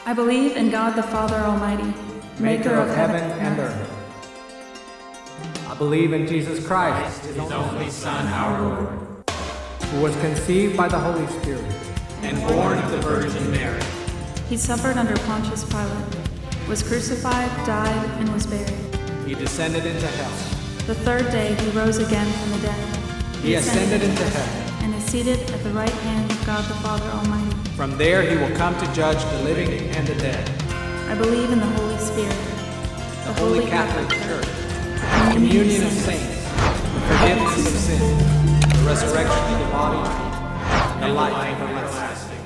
I believe in God the Father Almighty, maker of heaven and earth. I believe in Jesus Christ, His only Son, our Lord, who was conceived by the Holy Spirit and born of the Virgin Mary. He suffered under Pontius Pilate, was crucified, died, and was buried. He descended into hell. The third day he rose again from the dead. He ascended into heaven and is seated at the right hand of God the Father Almighty. From there he will come to judge the living and the dead. I believe in the Holy Spirit, the Holy Catholic Church, the communion of saints, the forgiveness of sins, the resurrection of the body, and the life everlasting.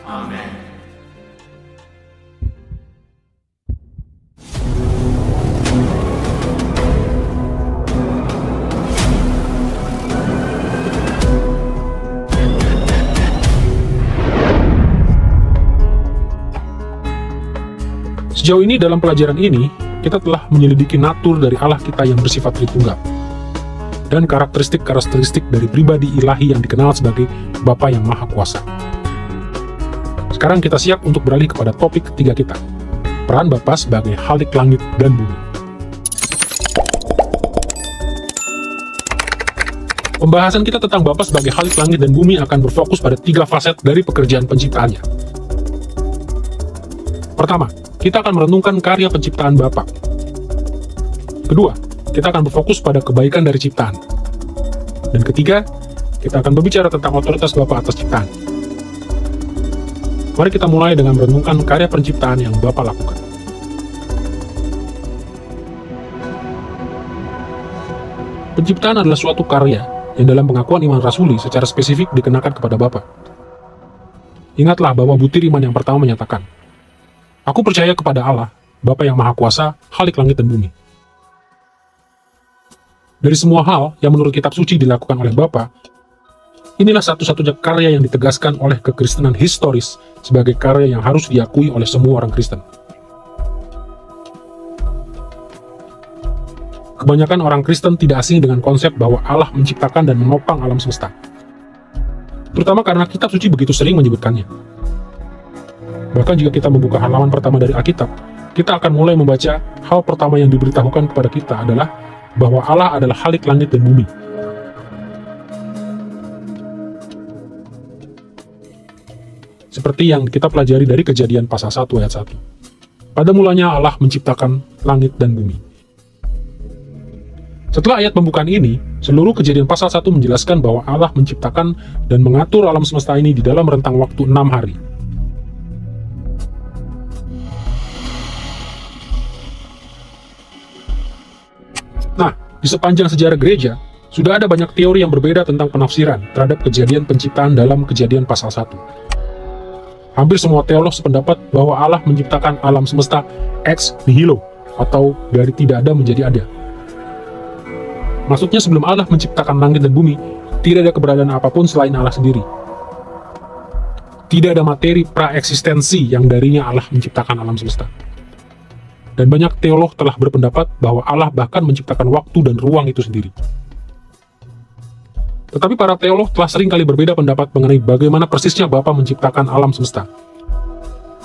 Amen. Sejauh ini dalam pelajaran ini, kita telah menyelidiki natur dari Allah kita yang bersifat Tritunggal dan karakteristik-karakteristik dari pribadi ilahi yang dikenal sebagai Bapa yang Maha Kuasa. Sekarang kita siap untuk beralih kepada topik ketiga kita, peran Bapa sebagai Khalik langit dan bumi. Pembahasan kita tentang Bapa sebagai Khalik langit dan bumi akan berfokus pada tiga faset dari pekerjaan penciptaannya. Pertama, kita akan merenungkan karya penciptaan Bapa. Kedua, kita akan berfokus pada kebaikan dari ciptaan. Dan ketiga, kita akan berbicara tentang otoritas Bapa atas ciptaan. Mari kita mulai dengan merenungkan karya penciptaan yang Bapa lakukan. Penciptaan adalah suatu karya yang dalam pengakuan iman rasuli secara spesifik dikenakan kepada Bapa. Ingatlah bahwa butir iman yang pertama menyatakan, "Aku percaya kepada Allah, Bapa yang Maha Kuasa, Khalik langit dan bumi." Dari semua hal yang menurut kitab suci dilakukan oleh Bapa, inilah satu-satunya karya yang ditegaskan oleh kekristenan historis sebagai karya yang harus diakui oleh semua orang Kristen. Kebanyakan orang Kristen tidak asing dengan konsep bahwa Allah menciptakan dan menopang alam semesta, terutama karena kitab suci begitu sering menyebutkannya. Bahkan jika kita membuka halaman pertama dari Alkitab, kita akan mulai membaca hal pertama yang diberitahukan kepada kita adalah bahwa Allah adalah Khalik langit dan bumi. Seperti yang kita pelajari dari Kejadian pasal 1 ayat 1. Pada mulanya Allah menciptakan langit dan bumi. Setelah ayat pembukaan ini, seluruh Kejadian pasal 1 menjelaskan bahwa Allah menciptakan dan mengatur alam semesta ini di dalam rentang waktu 6 hari. Nah, di sepanjang sejarah gereja, sudah ada banyak teori yang berbeda tentang penafsiran terhadap kejadian penciptaan dalam Kejadian pasal 1. Hampir semua teolog sependapat bahwa Allah menciptakan alam semesta ex nihilo, atau dari tidak ada menjadi ada. Maksudnya sebelum Allah menciptakan langit dan bumi, tidak ada keberadaan apapun selain Allah sendiri. Tidak ada materi praeksistensi yang darinya Allah menciptakan alam semesta. Dan banyak teolog telah berpendapat bahwa Allah bahkan menciptakan waktu dan ruang itu sendiri. Tetapi para teolog telah sering kali berbeda pendapat mengenai bagaimana persisnya Bapa menciptakan alam semesta,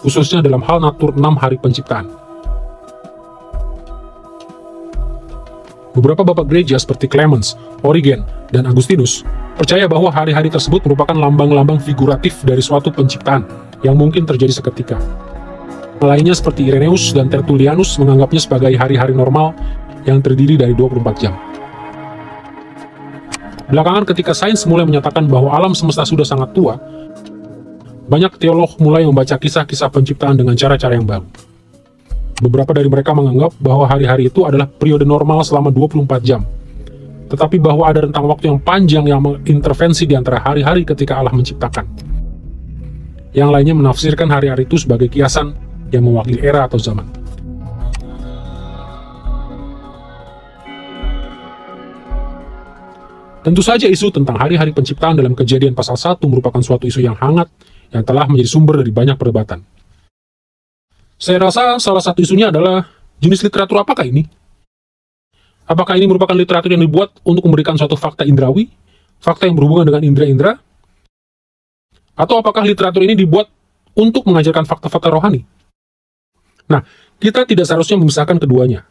khususnya dalam hal natur 6 hari penciptaan. Beberapa bapak gereja seperti Clemens, Origen, dan Agustinus percaya bahwa hari-hari tersebut merupakan lambang-lambang figuratif dari suatu penciptaan yang mungkin terjadi seketika. Lainnya seperti Irenaeus dan Tertullianus menganggapnya sebagai hari-hari normal yang terdiri dari 24 jam. Belakangan ketika sains mulai menyatakan bahwa alam semesta sudah sangat tua, banyak teolog mulai membaca kisah-kisah penciptaan dengan cara-cara yang baru. Beberapa dari mereka menganggap bahwa hari-hari itu adalah periode normal selama 24 jam, tetapi bahwa ada rentang waktu yang panjang yang mengintervensi di antara hari-hari ketika Allah menciptakan. Yang lainnya menafsirkan hari-hari itu sebagai kiasan yang mewakili era atau zaman. Tentu saja isu tentang hari-hari penciptaan dalam Kejadian pasal 1 merupakan suatu isu yang hangat yang telah menjadi sumber dari banyak perdebatan. Saya rasa salah satu isunya adalah jenis literatur apakah ini? Apakah ini merupakan literatur yang dibuat untuk memberikan suatu fakta indrawi, fakta yang berhubungan dengan indera-indera? Atau apakah literatur ini dibuat untuk mengajarkan fakta-fakta rohani. Nah, kita tidak seharusnya memisahkan keduanya.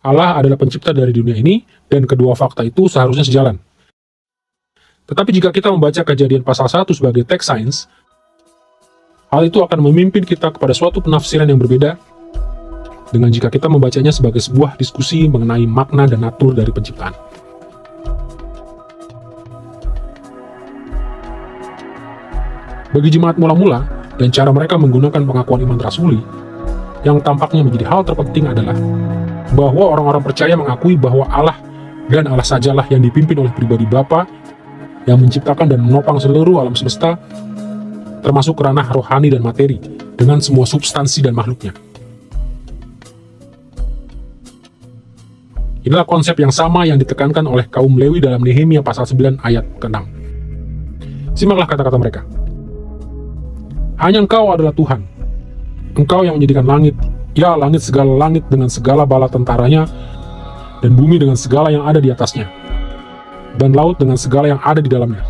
Allah adalah pencipta dari dunia ini, dan kedua fakta itu seharusnya sejalan. Tetapi jika kita membaca Kejadian pasal 1 sebagai teks sains, hal itu akan memimpin kita kepada suatu penafsiran yang berbeda dengan jika kita membacanya sebagai sebuah diskusi mengenai makna dan natur dari penciptaan. Bagi jemaat mula-mula dan cara mereka menggunakan pengakuan iman rasuli, yang tampaknya menjadi hal terpenting adalah bahwa orang-orang percaya mengakui bahwa Allah dan Allah sajalah yang dipimpin oleh pribadi Bapa yang menciptakan dan menopang seluruh alam semesta, termasuk ranah rohani dan materi, dengan semua substansi dan makhluknya. Inilah konsep yang sama yang ditekankan oleh kaum Lewi dalam Nehemia pasal 9 ayat ke-6. Simaklah kata-kata mereka. Hanya Engkau adalah Tuhan. Engkau yang menjadikan langit, ya langit segala langit dengan segala bala tentaranya, dan bumi dengan segala yang ada di atasnya, dan laut dengan segala yang ada di dalamnya.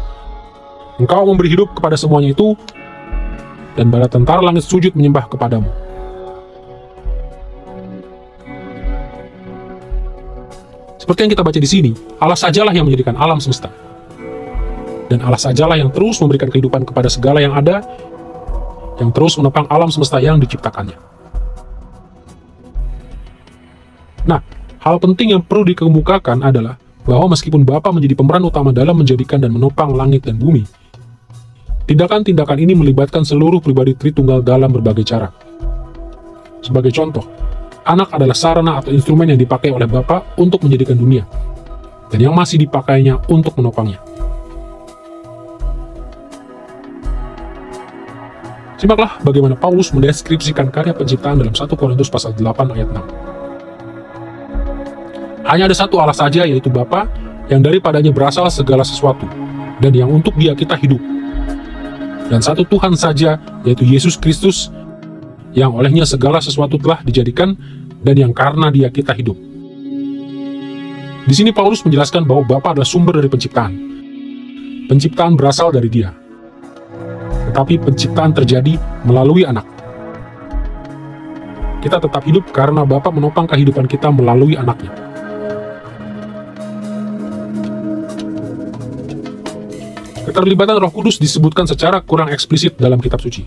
Engkau memberi hidup kepada semuanya itu, dan bala tentara langit sujud menyembah kepadamu. Seperti yang kita baca di sini, Allah sajalah yang menjadikan alam semesta. Dan Allah sajalah yang terus memberikan kehidupan kepada segala yang ada, yang terus menopang alam semesta yang diciptakannya. Nah, hal penting yang perlu dikemukakan adalah bahwa meskipun Bapa menjadi pemeran utama dalam menjadikan dan menopang langit dan bumi, tindakan-tindakan ini melibatkan seluruh pribadi Tritunggal dalam berbagai cara. Sebagai contoh, anak adalah sarana atau instrumen yang dipakai oleh Bapa untuk menjadikan dunia, dan yang masih dipakainya untuk menopangnya. Simaklah bagaimana Paulus mendeskripsikan karya penciptaan dalam 1 Korintus pasal 8 ayat 6. Hanya ada satu Allah saja, yaitu Bapa, yang daripadanya berasal segala sesuatu, dan yang untuk Dia kita hidup. Dan satu Tuhan saja, yaitu Yesus Kristus, yang olehnya segala sesuatu telah dijadikan, dan yang karena Dia kita hidup. Di sini Paulus menjelaskan bahwa Bapa adalah sumber dari penciptaan. Penciptaan berasal dari Dia. Tetapi penciptaan terjadi melalui Anak. Kita tetap hidup karena Bapa menopang kehidupan kita melalui Anaknya. Keterlibatan Roh Kudus disebutkan secara kurang eksplisit dalam kitab suci.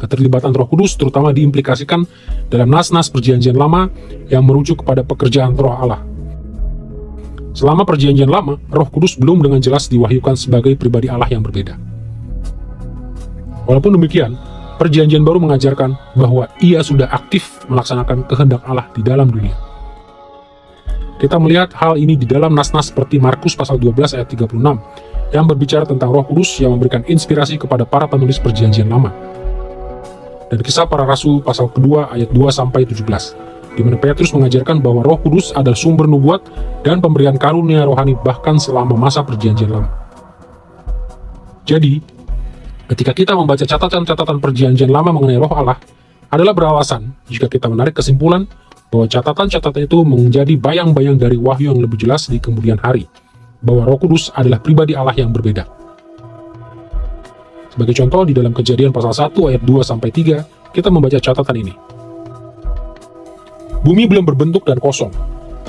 Keterlibatan Roh Kudus terutama diimplikasikan dalam nas-nas Perjanjian Lama yang merujuk kepada pekerjaan Roh Allah. Selama Perjanjian Lama, Roh Kudus belum dengan jelas diwahyukan sebagai pribadi Allah yang berbeda. Walaupun demikian, Perjanjian Baru mengajarkan bahwa Ia sudah aktif melaksanakan kehendak Allah di dalam dunia. Kita melihat hal ini di dalam nas-nas seperti Markus pasal 12 ayat 36 yang berbicara tentang Roh Kudus yang memberikan inspirasi kepada para penulis Perjanjian Lama. Dan Kisah Para Rasul pasal kedua ayat 2-17, di mana Petrus mengajarkan bahwa Roh Kudus adalah sumber nubuat dan pemberian karunia rohani bahkan selama masa Perjanjian Lama. Jadi, ketika kita membaca catatan-catatan Perjanjian Lama mengenai Roh Allah, adalah beralasan jika kita menarik kesimpulan bahwa catatan-catatan itu menjadi bayang-bayang dari wahyu yang lebih jelas di kemudian hari, bahwa Roh Kudus adalah pribadi Allah yang berbeda. Sebagai contoh, di dalam Kejadian pasal 1 ayat 2-3, kita membaca catatan ini. Bumi belum berbentuk dan kosong,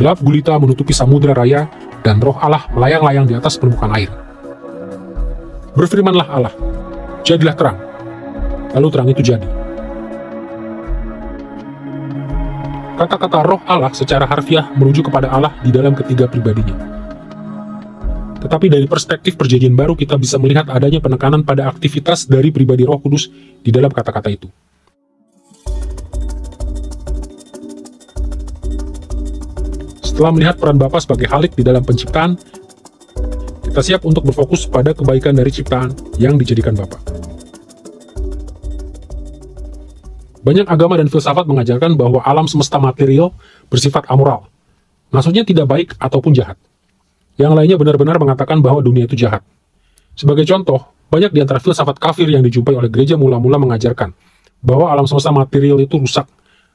gelap gulita menutupi samudera raya, dan Roh Allah melayang-layang di atas permukaan air. Berfirmanlah Allah, jadilah terang. Lalu terang itu jadi. Kata-kata Roh Allah secara harfiah merujuk kepada Allah di dalam ketiga pribadinya. Tetapi dari perspektif Perjanjian Baru kita bisa melihat adanya penekanan pada aktivitas dari pribadi Roh Kudus di dalam kata-kata itu. Setelah melihat peran Bapa sebagai Khalik di dalam penciptaan, kita siap untuk berfokus pada kebaikan dari ciptaan yang dijadikan Bapa. Banyak agama dan filsafat mengajarkan bahwa alam semesta material bersifat amoral. Maksudnya tidak baik ataupun jahat. Yang lainnya benar-benar mengatakan bahwa dunia itu jahat. Sebagai contoh, banyak di antara filsafat kafir yang dijumpai oleh gereja mula-mula mengajarkan bahwa alam semesta material itu rusak,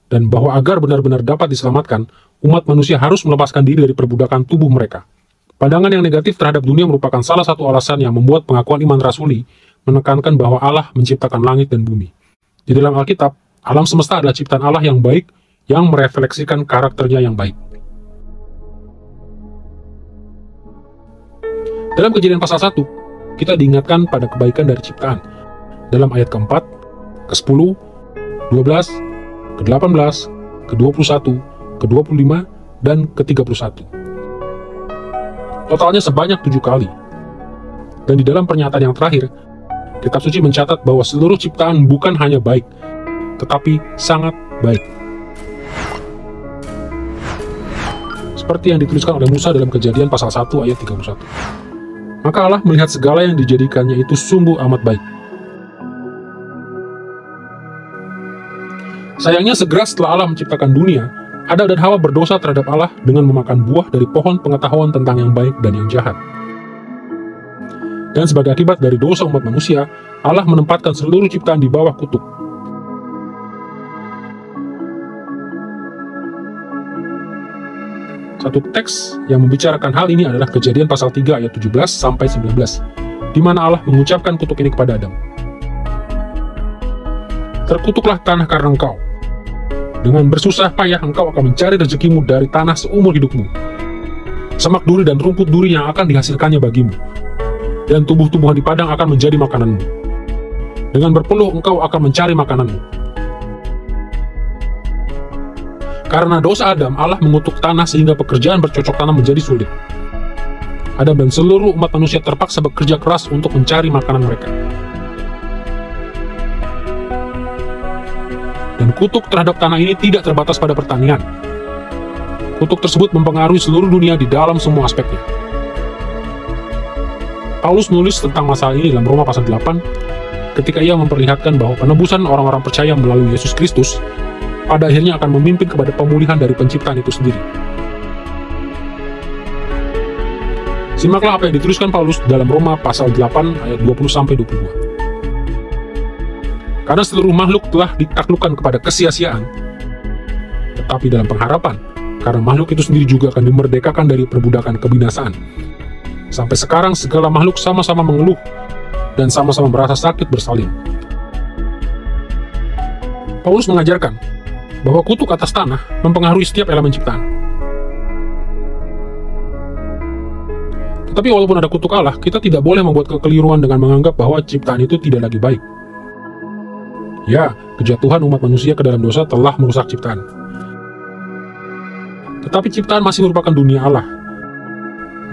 dan bahwa agar benar-benar dapat diselamatkan, umat manusia harus melepaskan diri dari perbudakan tubuh mereka. Pandangan yang negatif terhadap dunia merupakan salah satu alasan yang membuat pengakuan iman rasuli menekankan bahwa Allah menciptakan langit dan bumi. Di dalam Alkitab, alam semesta adalah ciptaan Allah yang baik, yang merefleksikan karakternya yang baik. Dalam Kejadian pasal 1, kita diingatkan pada kebaikan dari ciptaan. Dalam ayat keempat, ke-10, 12, ke-18, ke-21, ke-25, dan ke-31. Totalnya sebanyak 7 kali. Dan di dalam pernyataan yang terakhir, Kitab Suci mencatat bahwa seluruh ciptaan bukan hanya baik, tetapi sangat baik. Seperti yang dituliskan oleh Musa dalam Kejadian pasal 1 ayat 31. Maka Allah melihat segala yang dijadikannya itu sungguh amat baik. Sayangnya segera setelah Allah menciptakan dunia, Adam dan Hawa berdosa terhadap Allah dengan memakan buah dari pohon pengetahuan tentang yang baik dan yang jahat. Dan sebagai akibat dari dosa umat manusia, Allah menempatkan seluruh ciptaan di bawah kutuk. Satu teks yang membicarakan hal ini adalah Kejadian pasal 3 ayat 17 sampai 19, di mana Allah mengucapkan kutuk ini kepada Adam. Terkutuklah tanah karena engkau. Dengan bersusah payah engkau akan mencari rezekimu dari tanah seumur hidupmu. Semak duri dan rumput duri yang akan dihasilkannya bagimu. Dan tumbuh-tumbuhan di padang akan menjadi makananmu. Dengan berpeluh engkau akan mencari makananmu. Karena dosa Adam, Allah mengutuk tanah sehingga pekerjaan bercocok tanam menjadi sulit. Adam dan seluruh umat manusia terpaksa bekerja keras untuk mencari makanan mereka. Dan kutuk terhadap tanah ini tidak terbatas pada pertanian. Kutuk tersebut mempengaruhi seluruh dunia di dalam semua aspeknya. Paulus menulis tentang masalah ini dalam Roma pasal 8 ketika ia memperlihatkan bahwa penebusan orang-orang percaya melalui Yesus Kristus pada akhirnya akan memimpin kepada pemulihan dari penciptaan itu sendiri. Simaklah apa yang dituliskan Paulus dalam Roma pasal 8 ayat 20-22. Karena seluruh makhluk telah ditaklukkan kepada kesia-siaan, tetapi dalam pengharapan, karena makhluk itu sendiri juga akan dimerdekakan dari perbudakan kebinasaan. Sampai sekarang segala makhluk sama-sama mengeluh dan sama-sama merasa sakit bersalin. Paulus mengajarkan bahwa kutuk atas tanah mempengaruhi setiap elemen ciptaan. Tetapi walaupun ada kutuk Allah, kita tidak boleh membuat kekeliruan dengan menganggap bahwa ciptaan itu tidak lagi baik. Ya, kejatuhan umat manusia ke dalam dosa telah merusak ciptaan. Tetapi ciptaan masih merupakan dunia Allah.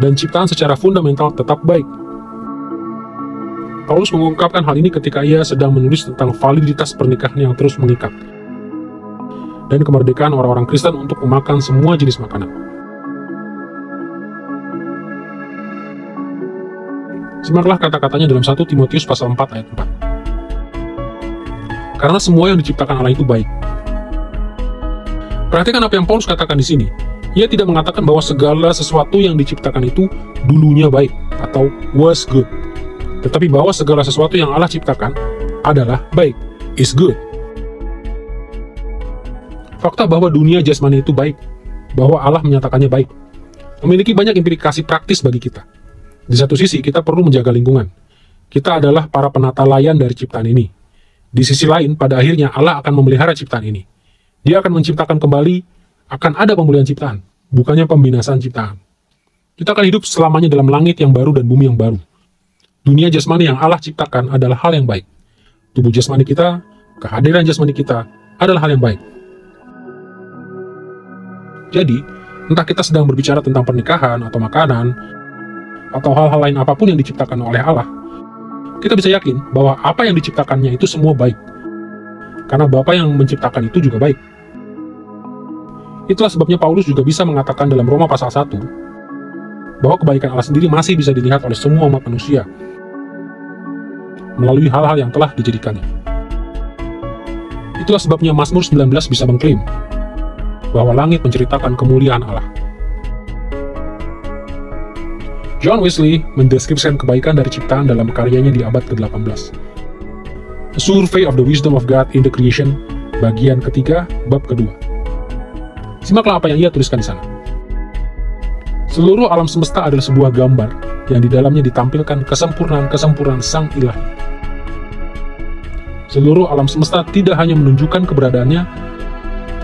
Dan ciptaan secara fundamental tetap baik. Paulus mengungkapkan hal ini ketika ia sedang menulis tentang validitas pernikahan yang terus mengikat dan kemerdekaan orang-orang Kristen untuk memakan semua jenis makanan. Simaklah kata-katanya dalam 1 Timotius pasal 4 ayat 4. Karena semua yang diciptakan Allah itu baik. Perhatikan apa yang Paulus katakan di sini. Ia tidak mengatakan bahwa segala sesuatu yang diciptakan itu dulunya baik atau was good. Tetapi bahwa segala sesuatu yang Allah ciptakan adalah baik, is good. Fakta bahwa dunia jasmani itu baik, bahwa Allah menyatakannya baik, memiliki banyak implikasi praktis bagi kita. Di satu sisi, kita perlu menjaga lingkungan. Kita adalah para penata layan dari ciptaan ini. Di sisi lain, pada akhirnya Allah akan memelihara ciptaan ini. Dia akan menciptakan kembali, akan ada pemulihan ciptaan, bukannya pembinasaan ciptaan. Kita akan hidup selamanya dalam langit yang baru dan bumi yang baru. Dunia jasmani yang Allah ciptakan adalah hal yang baik. Tubuh jasmani kita, kehadiran jasmani kita adalah hal yang baik. Jadi, entah kita sedang berbicara tentang pernikahan atau makanan, atau hal-hal lain apapun yang diciptakan oleh Allah, kita bisa yakin bahwa apa yang diciptakannya itu semua baik. Karena Bapa yang menciptakan itu juga baik. Itulah sebabnya Paulus juga bisa mengatakan dalam Roma pasal 1, bahwa kebaikan Allah sendiri masih bisa dilihat oleh semua umat manusia, melalui hal-hal yang telah dijadikannya. Itulah sebabnya Mazmur 19 bisa mengklaim, bahwa langit menceritakan kemuliaan Allah. John Wesley mendeskripsikan kebaikan dari ciptaan dalam karyanya di abad ke-18. A Survey of the Wisdom of God in the Creation, bagian ketiga, bab kedua. Simaklah apa yang ia tuliskan di sana. Seluruh alam semesta adalah sebuah gambar yang di dalamnya ditampilkan kesempurnaan-kesempurnaan Sang Ilahi. Seluruh alam semesta tidak hanya menunjukkan keberadaannya,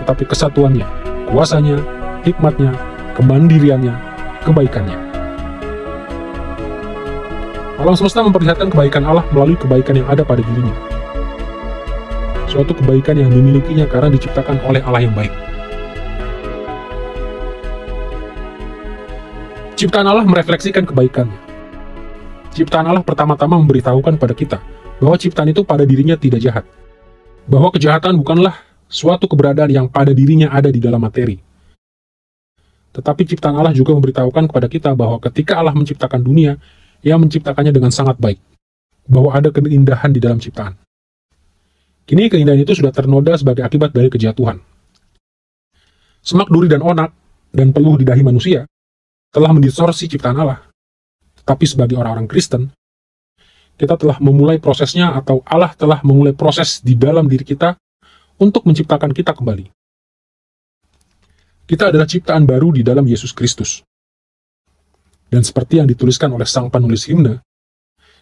tetapi kesatuannya, kuasanya, hikmatnya, kemandiriannya, kebaikannya. Alam semesta memperlihatkan kebaikan Allah melalui kebaikan yang ada pada dirinya. Suatu kebaikan yang dimilikinya karena diciptakan oleh Allah yang baik. Ciptaan Allah merefleksikan kebaikannya. Ciptaan Allah pertama-tama memberitahukan pada kita bahwa ciptaan itu pada dirinya tidak jahat. Bahwa kejahatan bukanlah suatu keberadaan yang pada dirinya ada di dalam materi. Tetapi ciptaan Allah juga memberitahukan kepada kita bahwa ketika Allah menciptakan dunia, Ia menciptakannya dengan sangat baik. Bahwa ada keindahan di dalam ciptaan. Kini keindahan itu sudah ternoda sebagai akibat dari kejatuhan. Semak duri dan onak, dan peluh di dahi manusia, telah mendistorsi ciptaan Allah. Tetapi sebagai orang-orang Kristen, kita telah memulai prosesnya atau Allah telah memulai proses di dalam diri kita untuk menciptakan kita kembali. Kita adalah ciptaan baru di dalam Yesus Kristus. Dan seperti yang dituliskan oleh sang penulis himne,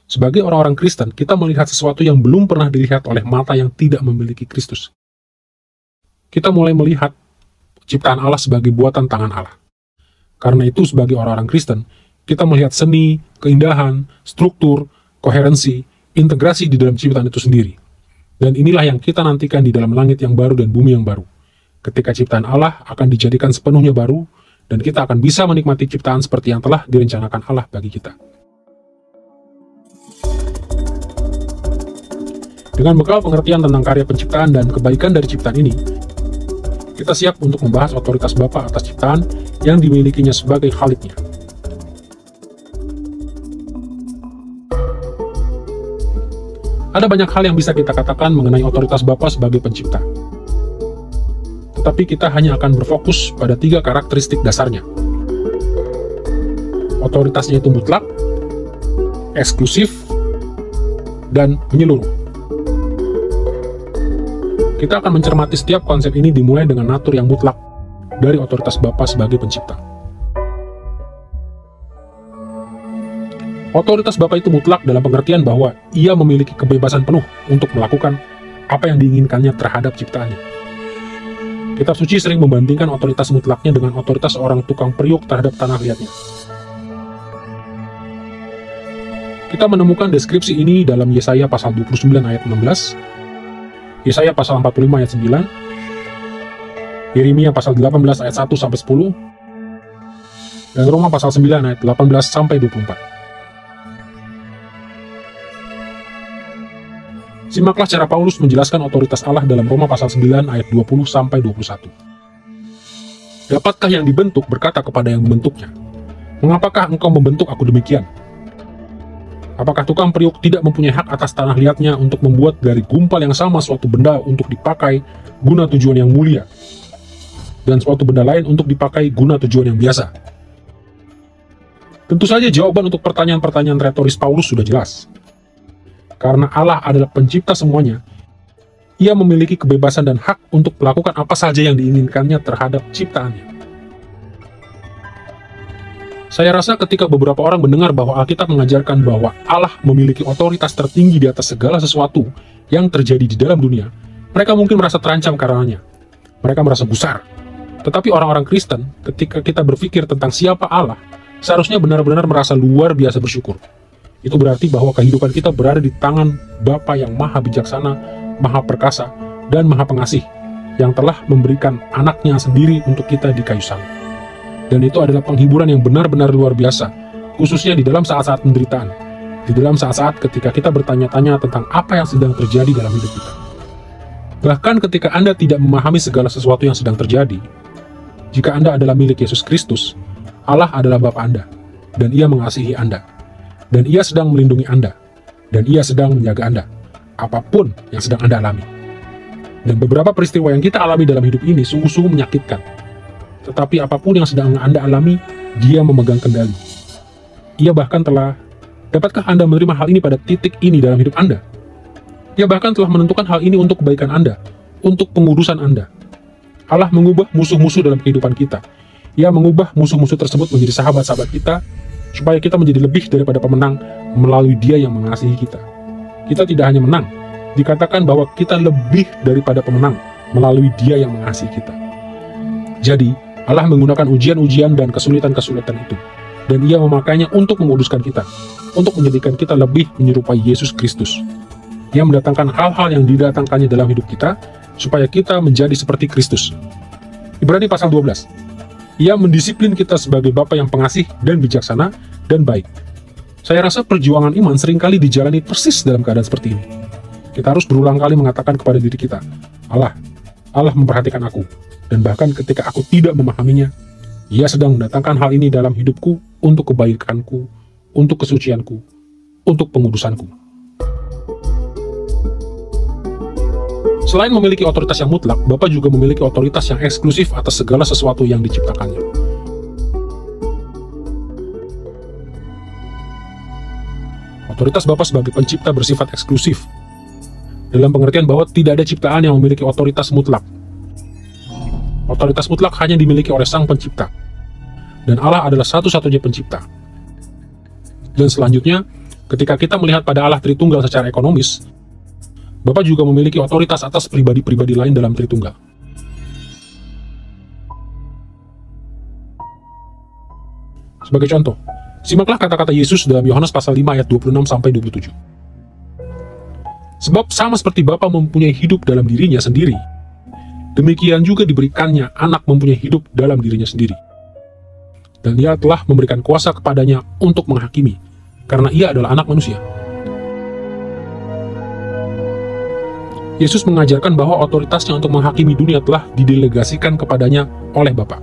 sebagai orang-orang Kristen, kita melihat sesuatu yang belum pernah dilihat oleh mata yang tidak memiliki Kristus. Kita mulai melihat ciptaan Allah sebagai buatan tangan Allah. Karena itu, sebagai orang-orang Kristen, kita melihat seni, keindahan, struktur, koherensi, integrasi di dalam ciptaan itu sendiri. Dan inilah yang kita nantikan di dalam langit yang baru dan bumi yang baru. Ketika ciptaan Allah akan dijadikan sepenuhnya baru, dan kita akan bisa menikmati ciptaan seperti yang telah direncanakan Allah bagi kita. Dengan bekal pengertian tentang karya penciptaan dan kebaikan dari ciptaan ini, kita siap untuk membahas otoritas Bapa atas ciptaan yang dimilikinya sebagai Khaliknya. Ada banyak hal yang bisa kita katakan mengenai otoritas Bapa sebagai pencipta. Tetapi kita hanya akan berfokus pada 3 karakteristik dasarnya. Otoritasnya itu mutlak, eksklusif, dan menyeluruh. Kita akan mencermati setiap konsep ini dimulai dengan natur yang mutlak dari otoritas Bapa sebagai pencipta. Otoritas Bapa itu mutlak dalam pengertian bahwa Ia memiliki kebebasan penuh untuk melakukan apa yang diinginkannya terhadap ciptaannya. Kitab suci sering membandingkan otoritas mutlaknya dengan otoritas seorang tukang periuk terhadap tanah liatnya. Kita menemukan deskripsi ini dalam Yesaya pasal 29 ayat 16, Yesaya pasal 45 ayat 9, Yeremia pasal 18 ayat 1 sampai 10, dan Roma pasal 9 ayat 18 sampai 24. Simaklah cara Paulus menjelaskan otoritas Allah dalam Roma pasal 9 ayat 20 sampai 21. Dapatkah yang dibentuk berkata kepada yang membentuknya, "Mengapakah engkau membentuk aku demikian?" Apakah tukang periuk tidak mempunyai hak atas tanah liatnya untuk membuat dari gumpal yang sama suatu benda untuk dipakai guna tujuan yang mulia, dan suatu benda lain untuk dipakai guna tujuan yang biasa? Tentu saja jawaban untuk pertanyaan-pertanyaan retoris Paulus sudah jelas. Karena Allah adalah pencipta semuanya, Ia memiliki kebebasan dan hak untuk melakukan apa saja yang diinginkannya terhadap ciptaannya. Saya rasa ketika beberapa orang mendengar bahwa Alkitab mengajarkan bahwa Allah memiliki otoritas tertinggi di atas segala sesuatu yang terjadi di dalam dunia, mereka mungkin merasa terancam karenanya. Mereka merasa gusar. Tetapi orang-orang Kristen, ketika kita berpikir tentang siapa Allah, seharusnya benar-benar merasa luar biasa bersyukur. Itu berarti bahwa kehidupan kita berada di tangan Bapa yang maha bijaksana, maha perkasa, dan maha pengasih, yang telah memberikan anaknya sendiri untuk kita di kayu salib. Dan itu adalah penghiburan yang benar-benar luar biasa, khususnya di dalam saat-saat penderitaan, di dalam saat-saat ketika kita bertanya-tanya tentang apa yang sedang terjadi dalam hidup kita. Bahkan ketika Anda tidak memahami segala sesuatu yang sedang terjadi, jika Anda adalah milik Yesus Kristus, Allah adalah Bapa Anda, dan Ia mengasihi Anda, dan Ia sedang melindungi Anda, dan Ia sedang menjaga Anda, apapun yang sedang Anda alami. Dan beberapa peristiwa yang kita alami dalam hidup ini sungguh-sungguh menyakitkan. Tetapi apapun yang sedang Anda alami, Dia memegang kendali. Ia bahkan telah, dapatkah Anda menerima hal ini pada titik ini dalam hidup Anda? Ia bahkan telah menentukan hal ini untuk kebaikan Anda, untuk pengurusan Anda. Allah mengubah musuh-musuh dalam kehidupan kita. Ia mengubah musuh-musuh tersebut menjadi sahabat-sahabat kita, supaya kita menjadi lebih daripada pemenang melalui Dia yang mengasihi kita. Kita tidak hanya menang, dikatakan bahwa kita lebih daripada pemenang melalui Dia yang mengasihi kita. Jadi, Allah menggunakan ujian-ujian dan kesulitan-kesulitan itu, dan Ia memakainya untuk menguduskan kita, untuk menjadikan kita lebih menyerupai Yesus Kristus. Ia mendatangkan hal-hal yang didatangkannya dalam hidup kita, supaya kita menjadi seperti Kristus. Ibrani pasal 12. Ia mendisiplin kita sebagai Bapa yang pengasih dan bijaksana dan baik. Saya rasa perjuangan iman seringkali dijalani persis dalam keadaan seperti ini. Kita harus berulang kali mengatakan kepada diri kita, Allah memperhatikan aku, dan bahkan ketika aku tidak memahaminya, Ia sedang mendatangkan hal ini dalam hidupku untuk kebaikanku, untuk kesucianku, untuk pengudusanku. Selain memiliki otoritas yang mutlak, Bapa juga memiliki otoritas yang eksklusif atas segala sesuatu yang diciptakannya. Otoritas Bapa sebagai pencipta bersifat eksklusif, dalam pengertian bahwa tidak ada ciptaan yang memiliki otoritas mutlak. Otoritas mutlak hanya dimiliki oleh Sang Pencipta, dan Allah adalah satu-satunya pencipta. Dan selanjutnya, ketika kita melihat pada Allah Tritunggal secara ekonomis, Bapa juga memiliki otoritas atas pribadi-pribadi lain dalam Tritunggal. Sebagai contoh, simaklah kata-kata Yesus dalam Yohanes pasal 5 ayat 26-27. Sebab sama seperti Bapa mempunyai hidup dalam dirinya sendiri, demikian juga diberikannya anak mempunyai hidup dalam dirinya sendiri. Dan Ia telah memberikan kuasa kepadanya untuk menghakimi, karena Ia adalah anak manusia. Yesus mengajarkan bahwa otoritasnya untuk menghakimi dunia telah didelegasikan kepadanya oleh Bapa.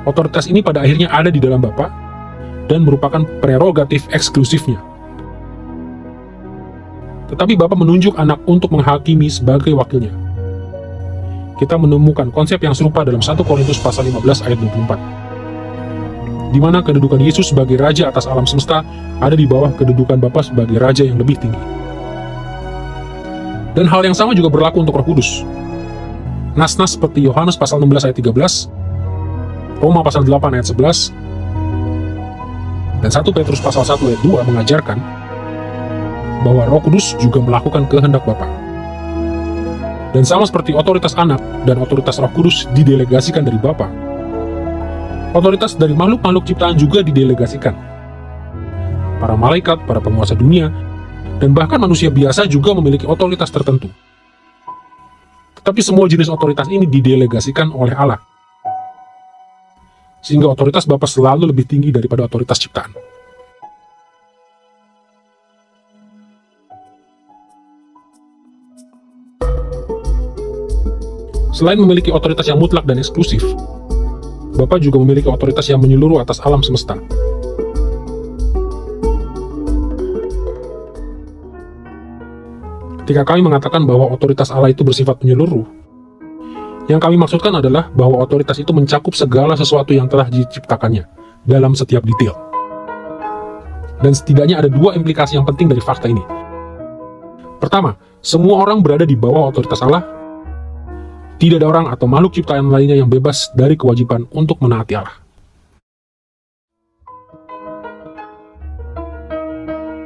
Otoritas ini pada akhirnya ada di dalam Bapa dan merupakan prerogatif eksklusifnya. Tetapi Bapa menunjuk anak untuk menghakimi sebagai wakilnya. Kita menemukan konsep yang serupa dalam 1 Korintus pasal 15 ayat 24, di mana kedudukan Yesus sebagai Raja atas alam semesta ada di bawah kedudukan Bapa sebagai Raja yang lebih tinggi. Dan hal yang sama juga berlaku untuk Roh Kudus. Nas-nas seperti Yohanes pasal 16 ayat 13, Roma pasal 8 ayat 11, dan 1 Petrus pasal 1 ayat 2 mengajarkan bahwa Roh Kudus juga melakukan kehendak Bapa. Dan sama seperti otoritas anak dan otoritas Roh Kudus didelegasikan dari Bapa, otoritas dari makhluk-makhluk ciptaan juga didelegasikan. Para malaikat, para penguasa dunia, dan bahkan manusia biasa juga memiliki otoritas tertentu. Tetapi semua jenis otoritas ini didelegasikan oleh Allah, sehingga otoritas Bapa selalu lebih tinggi daripada otoritas ciptaan. Selain memiliki otoritas yang mutlak dan eksklusif, Bapa juga memiliki otoritas yang menyeluruh atas alam semesta. Ketika kami mengatakan bahwa otoritas Allah itu bersifat menyeluruh, yang kami maksudkan adalah bahwa otoritas itu mencakup segala sesuatu yang telah diciptakannya dalam setiap detail. Dan setidaknya ada dua implikasi yang penting dari fakta ini. Pertama, semua orang berada di bawah otoritas Allah. Tidak ada orang atau makhluk ciptaan lainnya yang bebas dari kewajiban untuk menaati Allah.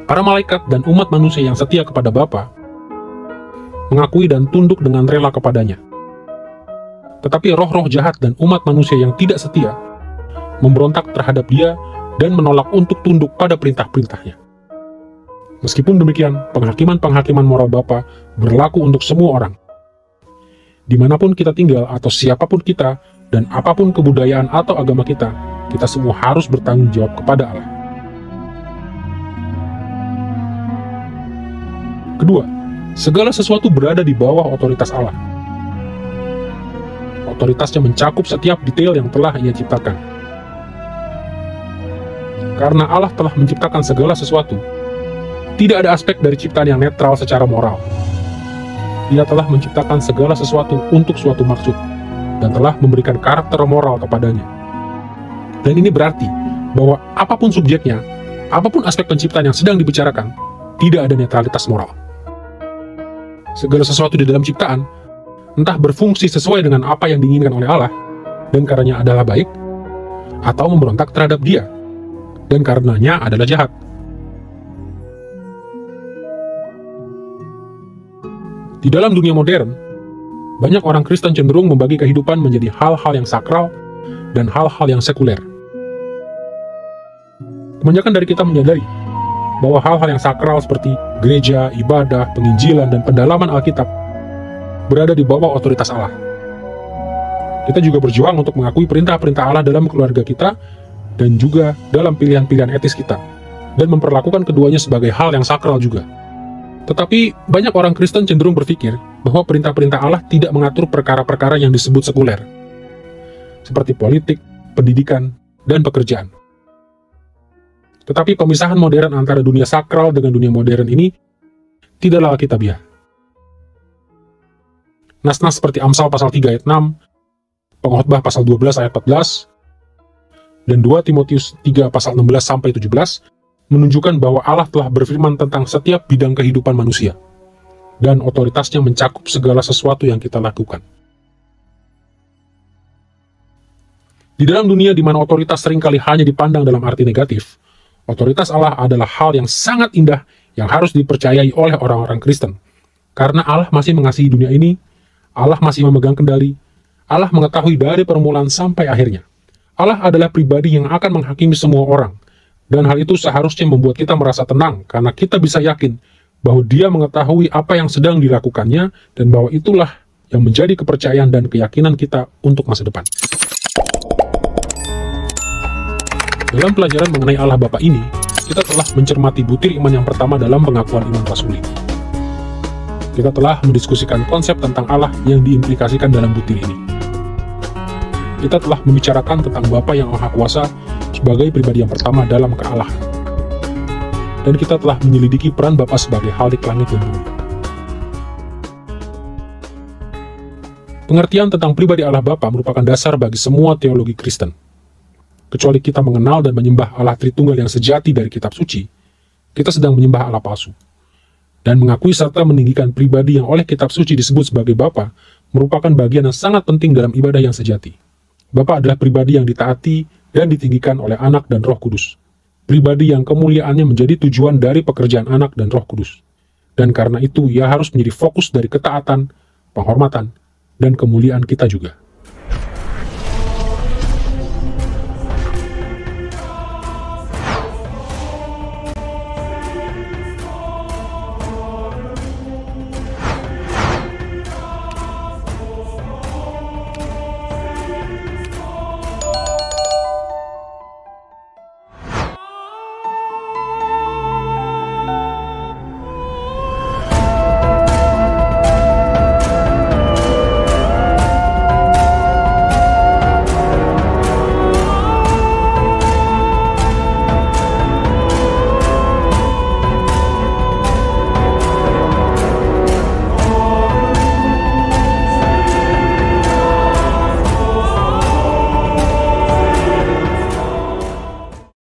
Para malaikat dan umat manusia yang setia kepada Bapa mengakui dan tunduk dengan rela kepadanya. Tetapi roh-roh jahat dan umat manusia yang tidak setia memberontak terhadap Dia dan menolak untuk tunduk pada perintah-perintahnya. Meskipun demikian, penghakiman-penghakiman moral Bapa berlaku untuk semua orang. Dimanapun kita tinggal atau siapapun kita, dan apapun kebudayaan atau agama kita semua harus bertanggung jawab kepada Allah. Kedua, segala sesuatu berada di bawah otoritas Allah. Otoritasnya mencakup setiap detail yang telah Ia ciptakan. Karena Allah telah menciptakan segala sesuatu, tidak ada aspek dari ciptaan yang netral secara moral. Ia telah menciptakan segala sesuatu untuk suatu maksud, dan telah memberikan karakter moral kepadanya. Dan ini berarti bahwa apapun subjeknya, apapun aspek penciptaan yang sedang dibicarakan, tidak ada netralitas moral. Segala sesuatu di dalam ciptaan, entah berfungsi sesuai dengan apa yang diinginkan oleh Allah, dan karenanya adalah baik, atau memberontak terhadap Dia, dan karenanya adalah jahat. Di dalam dunia modern, banyak orang Kristen cenderung membagi kehidupan menjadi hal-hal yang sakral dan hal-hal yang sekuler. Kebanyakan dari kita menyadari bahwa hal-hal yang sakral seperti gereja, ibadah, penginjilan, dan pendalaman Alkitab berada di bawah otoritas Allah. Kita juga berjuang untuk mengakui perintah-perintah Allah dalam keluarga kita dan juga dalam pilihan-pilihan etis kita, dan memperlakukan keduanya sebagai hal yang sakral juga. Tetapi banyak orang Kristen cenderung berpikir bahwa perintah-perintah Allah tidak mengatur perkara-perkara yang disebut sekuler, seperti politik, pendidikan, dan pekerjaan. Tetapi pemisahan modern antara dunia sakral dengan dunia modern ini tidaklah alkitabiah. Nas-nas seperti Amsal pasal 3 ayat 6, Pengkhotbah pasal 12 ayat 14, dan 2 Timotius 3 pasal 16-17 menunjukkan bahwa Allah telah berfirman tentang setiap bidang kehidupan manusia, dan otoritasnya mencakup segala sesuatu yang kita lakukan. Di dalam dunia di mana otoritas seringkali hanya dipandang dalam arti negatif, otoritas Allah adalah hal yang sangat indah yang harus dipercayai oleh orang-orang Kristen. Karena Allah masih mengasihi dunia ini, Allah masih memegang kendali, Allah mengetahui dari permulaan sampai akhirnya. Allah adalah pribadi yang akan menghakimi semua orang, dan hal itu seharusnya membuat kita merasa tenang karena kita bisa yakin bahwa Dia mengetahui apa yang sedang dilakukannya dan bahwa itulah yang menjadi kepercayaan dan keyakinan kita untuk masa depan. Dalam pelajaran mengenai Allah Bapa ini, kita telah mencermati butir iman yang pertama dalam pengakuan iman rasuli. Kita telah mendiskusikan konsep tentang Allah yang diimplikasikan dalam butir ini. Kita telah membicarakan tentang Bapa yang Maha Kuasa sebagai pribadi yang pertama dalam kealahan. Dan kita telah menyelidiki peran Bapa sebagai Khalik langit dan bumi. Pengertian tentang pribadi Allah Bapa merupakan dasar bagi semua teologi Kristen. Kecuali kita mengenal dan menyembah Allah Tritunggal yang sejati dari kitab suci, kita sedang menyembah Allah palsu. Dan mengakui serta meninggikan pribadi yang oleh kitab suci disebut sebagai Bapa merupakan bagian yang sangat penting dalam ibadah yang sejati. Bapa adalah pribadi yang ditaati dan ditinggikan oleh Anak dan Roh Kudus. Pribadi yang kemuliaannya menjadi tujuan dari pekerjaan Anak dan Roh Kudus. Dan karena itu ia harus menjadi fokus dari ketaatan, penghormatan, dan kemuliaan kita juga.